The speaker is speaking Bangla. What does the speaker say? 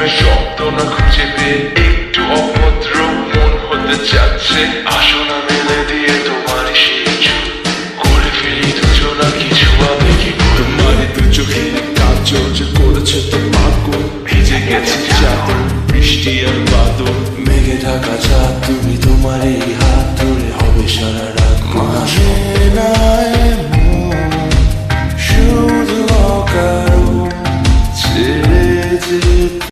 প্রেমের শব্দ না খুঁজে পেয়ে একটু অভদ্র মন হতে চাচ্ছে। আসো না মেলে দিয়ে তোমার সেই চোখ, করে ফেলি দুজনা কিছু আবেগে। তোমারই দু চোখে কাজল যে করেছে তো পাগল, ভিজে গেছে চাদর বৃষ্টি আর বাদল। মেঘে ঢাকা চাঁদ, তুমি তোমার এই হাত ধরে হবে সারা রাত। মানে না